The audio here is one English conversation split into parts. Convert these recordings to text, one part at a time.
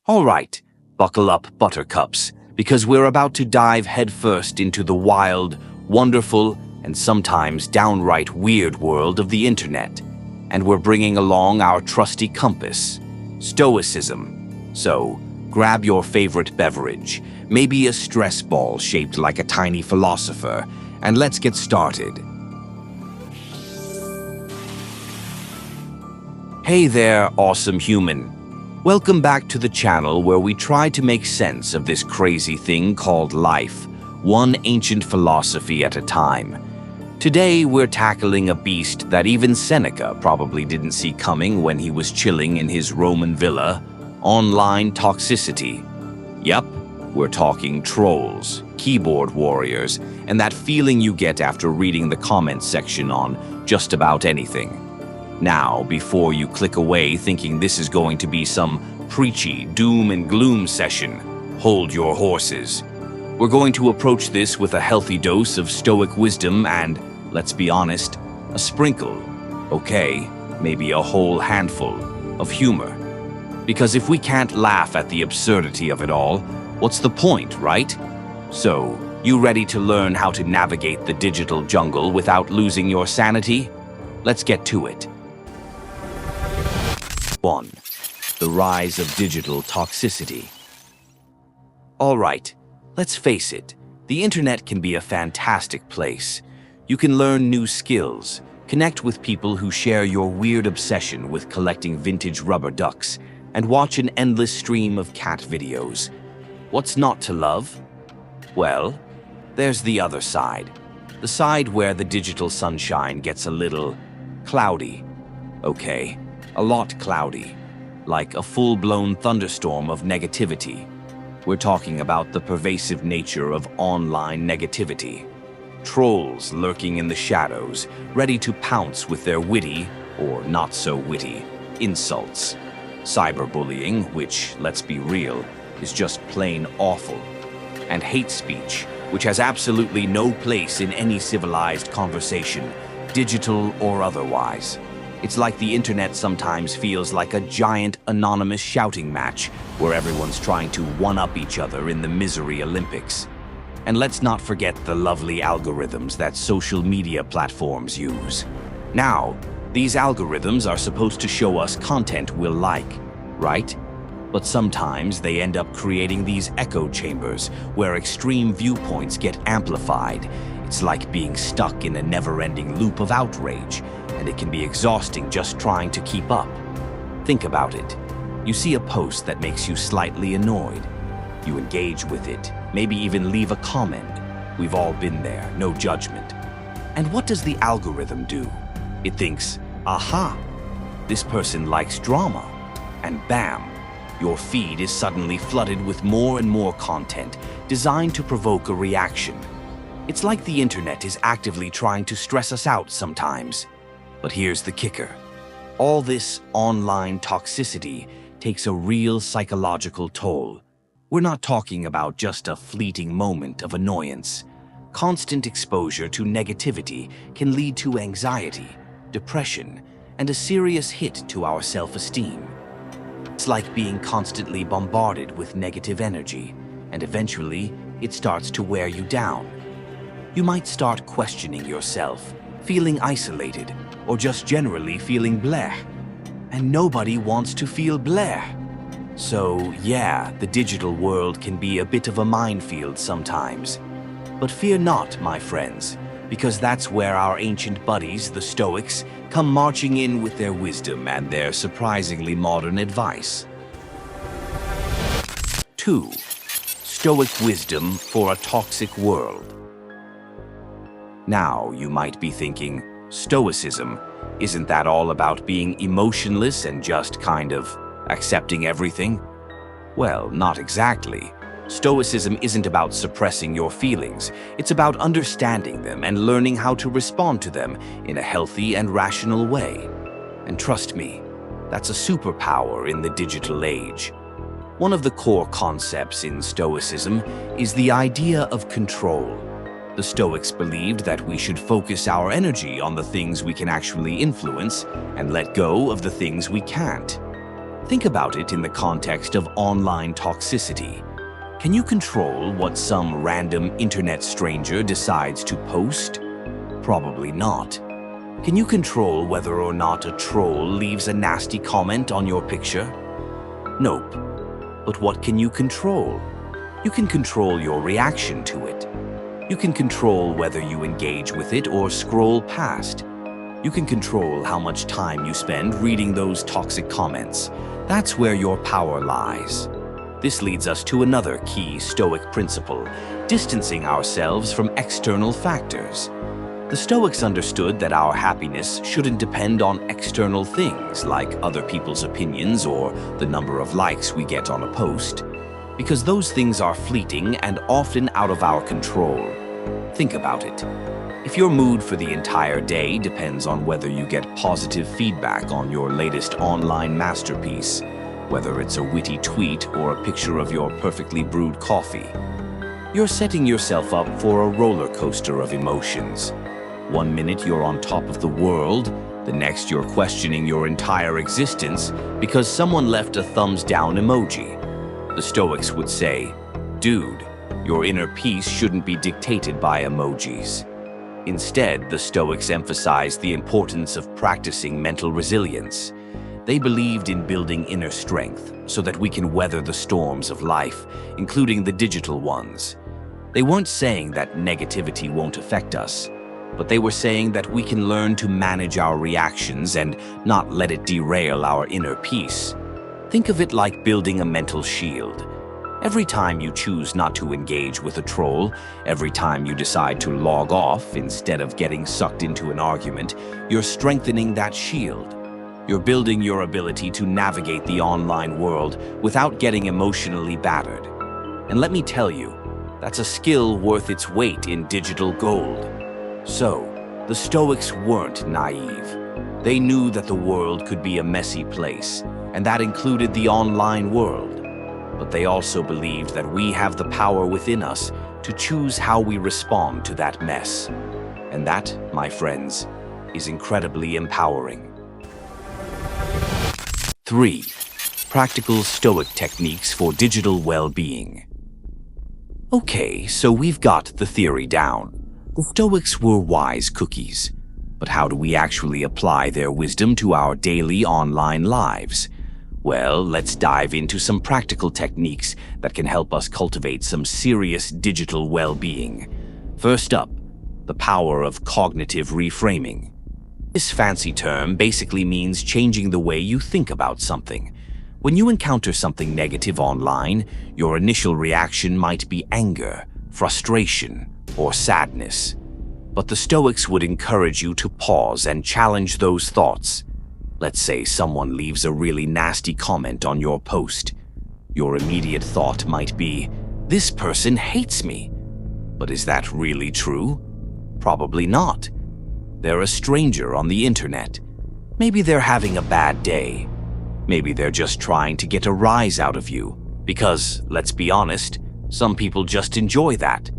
All right, buckle up, buttercups, because we're about to dive headfirst into the wild, wonderful, and sometimes downright weird world of the internet. And we're bringing along our trusty compass, Stoicism. So, grab your favorite beverage, maybe a stress ball shaped like a tiny philosopher, and let's get started. Hey there, awesome human. Welcome back to the channel where we try to make sense of this crazy thing called life, one ancient philosophy at a time. Today, we're tackling a beast that even Seneca probably didn't see coming when he was chilling in his Roman villa, online toxicity. Yup, we're talking trolls, keyboard warriors, and that feeling you get after reading the comments section on just about anything. Now, before you click away thinking this is going to be some preachy doom and gloom session, hold your horses. We're going to approach this with a healthy dose of Stoic wisdom and, let's be honest, a sprinkle, okay, maybe a whole handful, of humor. Because if we can't laugh at the absurdity of it all, what's the point, right? So, you ready to learn how to navigate the digital jungle without losing your sanity? Let's get to it. 1. The rise of digital toxicity. All right, let's face it, the internet can be a fantastic place. You can learn new skills, connect with people who share your weird obsession with collecting vintage rubber ducks, and watch an endless stream of cat videos. What's not to love? Well, there's the other side. The side where the digital sunshine gets a little cloudy. Okay, a lot cloudy, like a full-blown thunderstorm of negativity. We're talking about the pervasive nature of online negativity. Trolls lurking in the shadows, ready to pounce with their witty, or not so witty, insults. Cyberbullying, which, let's be real, is just plain awful. And hate speech, which has absolutely no place in any civilized conversation, digital or otherwise. It's like the internet sometimes feels like a giant anonymous shouting match where everyone's trying to one-up each other in the misery Olympics. And let's not forget the lovely algorithms that social media platforms use. Now, these algorithms are supposed to show us content we'll like, right? But sometimes they end up creating these echo chambers where extreme viewpoints get amplified. It's like being stuck in a never-ending loop of outrage, and it can be exhausting just trying to keep up. Think about it. You see a post that makes you slightly annoyed. You engage with it, maybe even leave a comment. We've all been there, no judgment. And what does the algorithm do? It thinks, aha, this person likes drama. And bam, your feed is suddenly flooded with more and more content designed to provoke a reaction. It's like the internet is actively trying to stress us out sometimes. But here's the kicker. All this online toxicity takes a real psychological toll. We're not talking about just a fleeting moment of annoyance. Constant exposure to negativity can lead to anxiety, depression, and a serious hit to our self-esteem. It's like being constantly bombarded with negative energy, and eventually it starts to wear you down. You might start questioning yourself, feeling isolated, or just generally feeling bleh. And nobody wants to feel bleh. So yeah, the digital world can be a bit of a minefield sometimes. But fear not, my friends, because that's where our ancient buddies, the Stoics, come marching in with their wisdom and their surprisingly modern advice. 2. Stoic wisdom for a toxic world. Now, you might be thinking, Stoicism, isn't that all about being emotionless and just kind of accepting everything? Well, not exactly. Stoicism isn't about suppressing your feelings. It's about understanding them and learning how to respond to them in a healthy and rational way. And trust me, that's a superpower in the digital age. One of the core concepts in Stoicism is the idea of control. The Stoics believed that we should focus our energy on the things we can actually influence and let go of the things we can't. Think about it in the context of online toxicity. Can you control what some random internet stranger decides to post? Probably not. Can you control whether or not a troll leaves a nasty comment on your picture? Nope. But what can you control? You can control your reaction to it. You can control whether you engage with it or scroll past. You can control how much time you spend reading those toxic comments. That's where your power lies. This leads us to another key Stoic principle, distancing ourselves from external factors. The Stoics understood that our happiness shouldn't depend on external things like other people's opinions or the number of likes we get on a post, because those things are fleeting and often out of our control. Think about it. If your mood for the entire day depends on whether you get positive feedback on your latest online masterpiece, whether it's a witty tweet or a picture of your perfectly brewed coffee, you're setting yourself up for a roller coaster of emotions. One minute you're on top of the world, the next you're questioning your entire existence because someone left a thumbs down emoji. The Stoics would say, "Dude, your inner peace shouldn't be dictated by emojis." Instead, the Stoics emphasized the importance of practicing mental resilience. They believed in building inner strength so that we can weather the storms of life, including the digital ones. They weren't saying that negativity won't affect us, but they were saying that we can learn to manage our reactions and not let it derail our inner peace. Think of it like building a mental shield. Every time you choose not to engage with a troll, every time you decide to log off instead of getting sucked into an argument, you're strengthening that shield. You're building your ability to navigate the online world without getting emotionally battered. And let me tell you, that's a skill worth its weight in digital gold. So, the Stoics weren't naive. They knew that the world could be a messy place, and that included the online world. But they also believed that we have the power within us to choose how we respond to that mess. And that, my friends, is incredibly empowering. 3. Practical Stoic techniques for digital well-being. Okay, so we've got the theory down. The Stoics were wise cookies. But how do we actually apply their wisdom to our daily online lives? Well, let's dive into some practical techniques that can help us cultivate some serious digital well-being. First up, the power of cognitive reframing. This fancy term basically means changing the way you think about something. When you encounter something negative online, your initial reaction might be anger, frustration, or sadness. But the Stoics would encourage you to pause and challenge those thoughts. Let's say someone leaves a really nasty comment on your post. Your immediate thought might be, "This person hates me." But is that really true? Probably not. They're a stranger on the internet. Maybe they're having a bad day. Maybe they're just trying to get a rise out of you. Because, let's be honest, some people just enjoy that.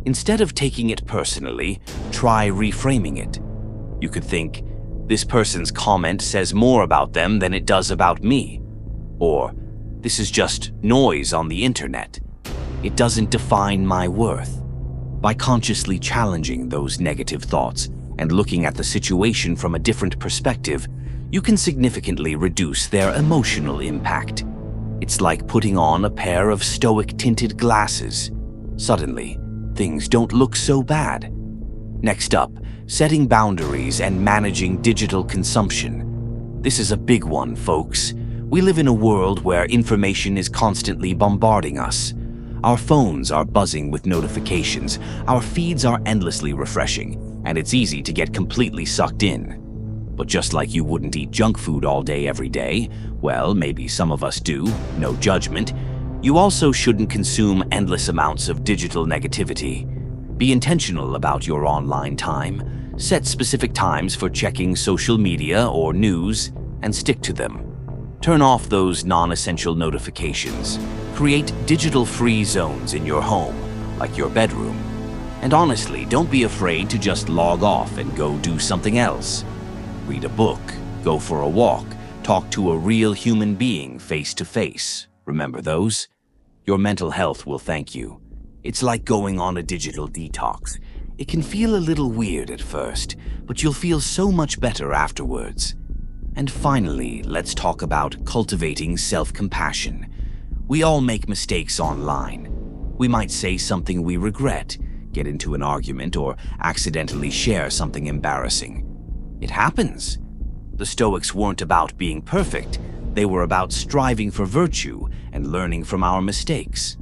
Instead of taking it personally, try reframing it. You could think, "This person's comment says more about them than it does about me." Or, "This is just noise on the internet. It doesn't define my worth." By consciously challenging those negative thoughts and looking at the situation from a different perspective, you can significantly reduce their emotional impact. It's like putting on a pair of Stoic tinted glasses. Suddenly, things don't look so bad. Next up, setting boundaries and managing digital consumption. This is a big one, folks. We live in a world where information is constantly bombarding us. Our phones are buzzing with notifications, our feeds are endlessly refreshing, and it's easy to get completely sucked in. But just like you wouldn't eat junk food all day every day, well, maybe some of us do, no judgment, you also shouldn't consume endless amounts of digital negativity. Be intentional about your online time. Set specific times for checking social media or news and stick to them. Turn off those non-essential notifications. Create digital-free zones in your home, like your bedroom. And honestly, don't be afraid to just log off and go do something else. Read a book, go for a walk, Talk to a real human being face to face. Remember those? Your mental health will thank you. It's like going on a digital detox. It can feel a little weird at first, but you'll feel so much better afterwards. And finally, let's talk about cultivating self-compassion. We all make mistakes online. We might say something we regret, get into an argument, or accidentally share something embarrassing. It happens. The Stoics weren't about being perfect. They were about striving for virtue and learning from our mistakes.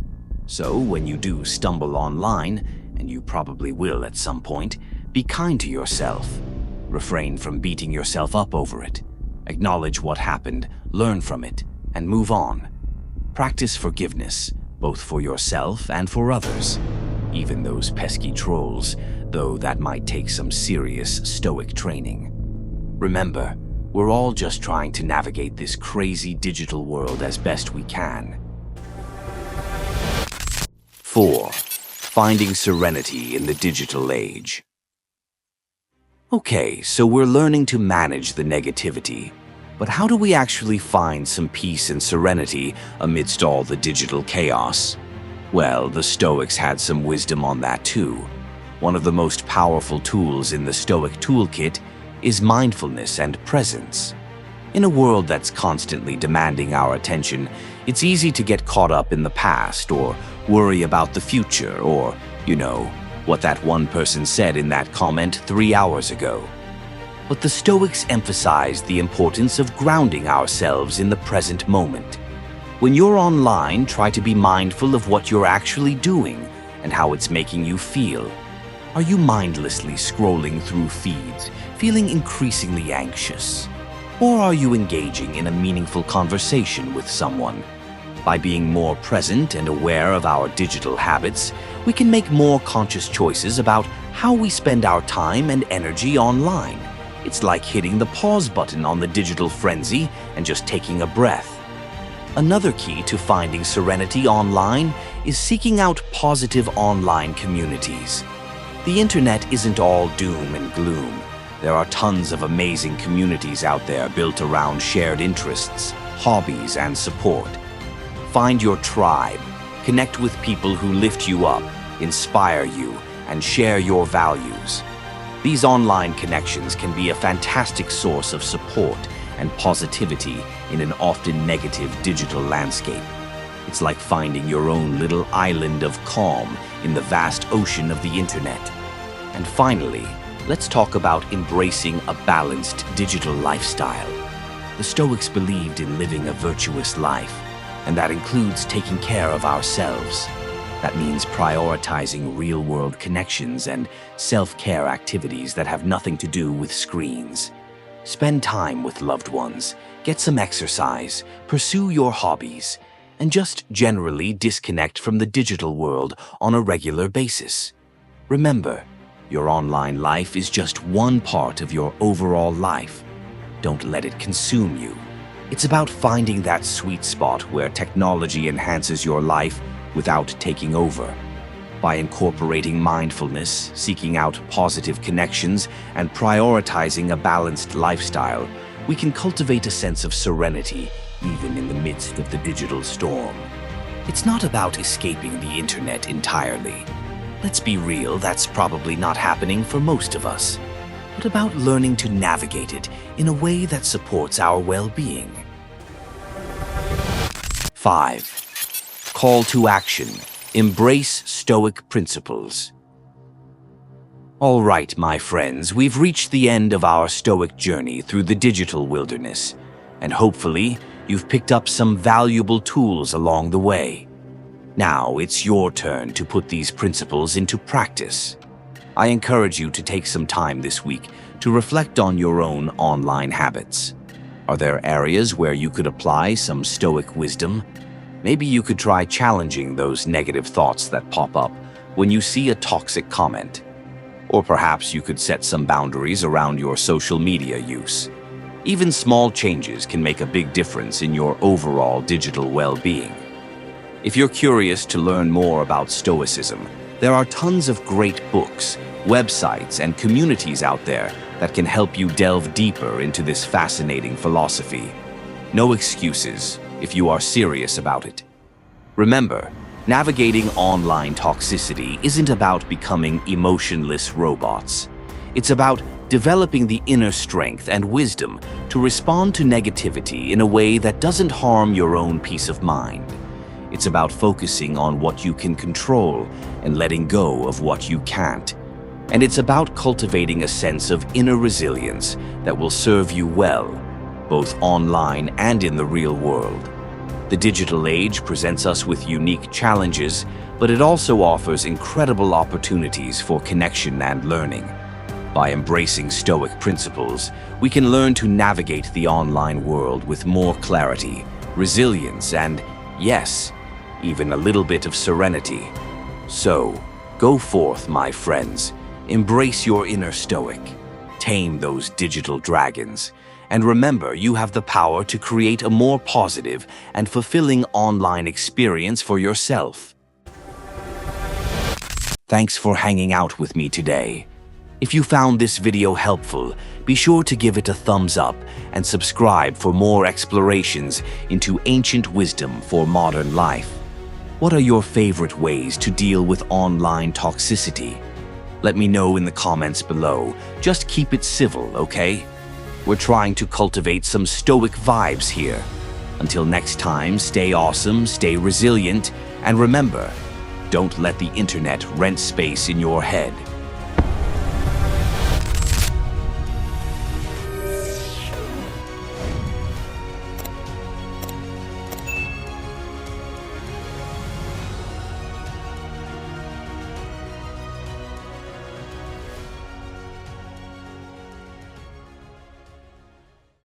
So when you do stumble online, and you probably will at some point, be kind to yourself. Refrain from beating yourself up over it. Acknowledge what happened, learn from it, and move on. Practice forgiveness, both for yourself and for others. Even those pesky trolls, though that might take some serious Stoic training. Remember, we're all just trying to navigate this crazy digital world as best we can. 4. Finding serenity in the digital age. Okay, so we're learning to manage the negativity. But how do we actually find some peace and serenity amidst all the digital chaos? Well, the Stoics had some wisdom on that too. One of the most powerful tools in the Stoic toolkit is mindfulness and presence. In a world that's constantly demanding our attention, it's easy to get caught up in the past or worry about the future or, what that one person said in that comment 3 hours ago. But the Stoics emphasized the importance of grounding ourselves in the present moment. When you're online, try to be mindful of what you're actually doing and how it's making you feel. Are you mindlessly scrolling through feeds, feeling increasingly anxious? Or are you engaging in a meaningful conversation with someone? By being more present and aware of our digital habits, we can make more conscious choices about how we spend our time and energy online. It's like hitting the pause button on the digital frenzy and just taking a breath. Another key to finding serenity online is seeking out positive online communities. The internet isn't all doom and gloom. There are tons of amazing communities out there built around shared interests, hobbies, and support. Find your tribe. Connect with people who lift you up, inspire you, and share your values. These online connections can be a fantastic source of support and positivity in an often negative digital landscape. It's like finding your own little island of calm in the vast ocean of the internet. And finally, let's talk about embracing a balanced digital lifestyle. The Stoics believed in living a virtuous life, and that includes taking care of ourselves. That means prioritizing real-world connections and self-care activities that have nothing to do with screens. Spend time with loved ones, get some exercise, pursue your hobbies, and just generally disconnect from the digital world on a regular basis. Remember, your online life is just one part of your overall life. Don't let it consume you. It's about finding that sweet spot where technology enhances your life without taking over. By incorporating mindfulness, seeking out positive connections, and prioritizing a balanced lifestyle, we can cultivate a sense of serenity even in the midst of the digital storm. It's not about escaping the internet entirely. Let's be real, that's probably not happening for most of us. But about learning to navigate it in a way that supports our well-being. 5. Call to action. Embrace Stoic principles. All right, my friends, we've reached the end of our Stoic journey through the digital wilderness, and hopefully, you've picked up some valuable tools along the way. Now, it's your turn to put these principles into practice. I encourage you to take some time this week to reflect on your own online habits. Are there areas where you could apply some Stoic wisdom? Maybe you could try challenging those negative thoughts that pop up when you see a toxic comment. Or perhaps you could set some boundaries around your social media use. Even small changes can make a big difference in your overall digital well-being. If you're curious to learn more about Stoicism, there are tons of great books, websites, and communities out there that can help you delve deeper into this fascinating philosophy. No excuses if you are serious about it. Remember, navigating online toxicity isn't about becoming emotionless robots. It's about developing the inner strength and wisdom to respond to negativity in a way that doesn't harm your own peace of mind. It's about focusing on what you can control and letting go of what you can't. And it's about cultivating a sense of inner resilience that will serve you well, both online and in the real world. The digital age presents us with unique challenges, but it also offers incredible opportunities for connection and learning. By embracing Stoic principles, we can learn to navigate the online world with more clarity, resilience, and, yes, even a little bit of serenity. So, go forth, my friends. Embrace your inner Stoic. Tame those digital dragons. And remember, you have the power to create a more positive and fulfilling online experience for yourself. Thanks for hanging out with me today. If you found this video helpful, be sure to give it a thumbs up and subscribe for more explorations into ancient wisdom for modern life. What are your favorite ways to deal with online toxicity? Let me know in the comments below. Just keep it civil, okay? We're trying to cultivate some Stoic vibes here. Until next time, stay awesome, stay resilient, and remember, don't let the internet rent space in your head.